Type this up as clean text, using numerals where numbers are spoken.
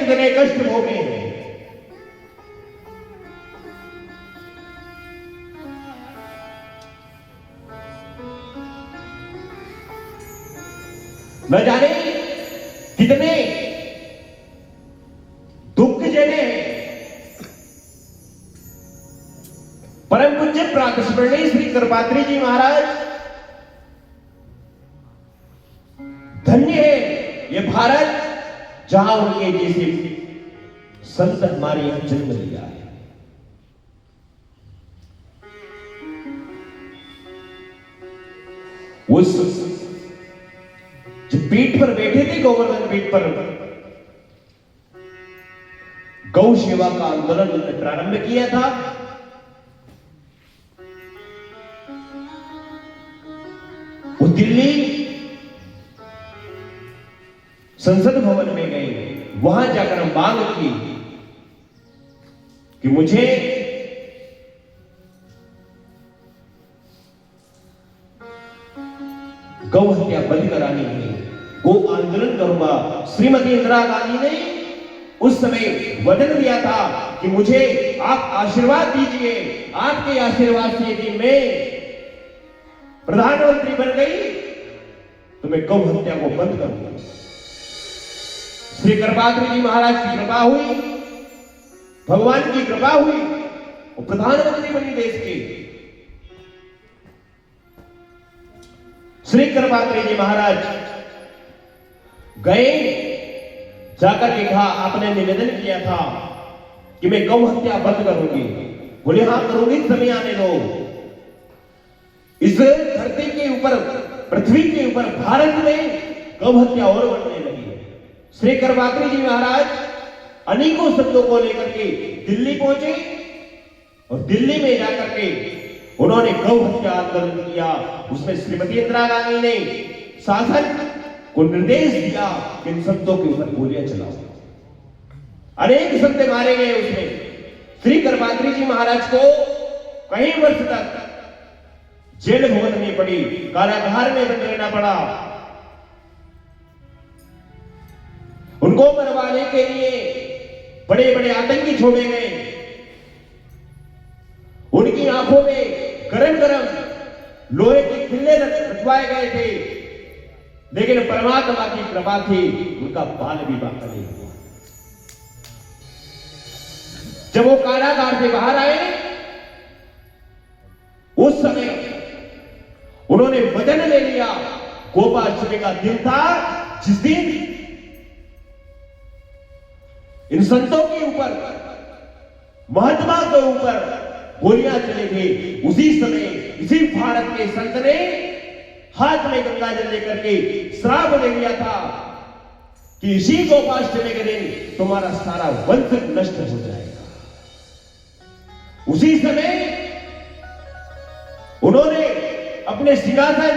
कितने कष्ट भोगे हैं। न जाने कितने दुख झेले हैं। परम पूज्य प्रातस्मरणीय श्री कृपात्री जी महाराज, धन्य है ये भारत जहां उनके जैसे संत हमारे यहां जन्म लिया है। उस जो पीठ पर बैठे थे, गोवर्धन पीठ पर, गौ सेवा का आंदोलन उन्होंने प्रारंभ किया था। वो दिल्ली संसद भवन में गए, वहां जाकर मांग की कि मुझे गौ हत्या बंद करानी है, गो आंदोलन करूंगा। श्रीमती इंदिरा गांधी ने उस समय वचन दिया था कि मुझे आप आशीर्वाद दीजिए, आपके आशीर्वाद से यदि मैं प्रधानमंत्री बन गई तो मैं गौ हत्या को बंद करूंगा। श्री कृपात्री जी महाराज की कृपा हुई, भगवान की कृपा हुई, वो प्रधानमंत्री बनी देश के। श्री कृपात्री जी महाराज गए, जाकर के कहा, आपने निवेदन किया था कि मैं गौ हत्या बंद करूंगी। बोले हां करूंगी, समय आने दो। इस धरती के ऊपर, पृथ्वी के ऊपर, भारत में गौ हत्या और बढ़ने लगी। श्री कृपात्री जी महाराज अनेकों शब्दों को लेकर के दिल्ली पहुंचे और दिल्ली में जाकर के उन्होंने गौ हत्या आंदोलन किया। उसमें श्रीमती इंदिरा गांधी ने शासन को निर्देश दिया कि इन संतों के ऊपर गोलियां चलाओ। अनेक संत मारे गए उसमें। श्री कृपात्री जी महाराज को कई वर्ष तक जेल भुगतनी पड़ी, कारागार में बंद रहना पड़ा। उनको मरवाने के लिए बड़े बड़े आतंकी छोड़े गए। उनकी आंखों में गरम गरम लोहे के खिल्ले रखवाए गए थे, लेकिन परमात्मा की कृपा थी, उनका बाल भी बांका नहीं हुआ। जब वो कारागार से बाहर आए, उस समय उन्होंने वचन ले लिया। गोपाष्टमी का दिन था जिस दिन इन संतों के ऊपर, महात्मा के ऊपर गोलियां चली थी। उसी समय इसी भारत के संत ने हाथ में गंगा जल लेकर के श्राप दे दिया था कि इसी गोपाष्टमी के दिन तुम्हारा सारा वंश नष्ट हो जाएगा। उसी समय उन्होंने अपने सिंहासन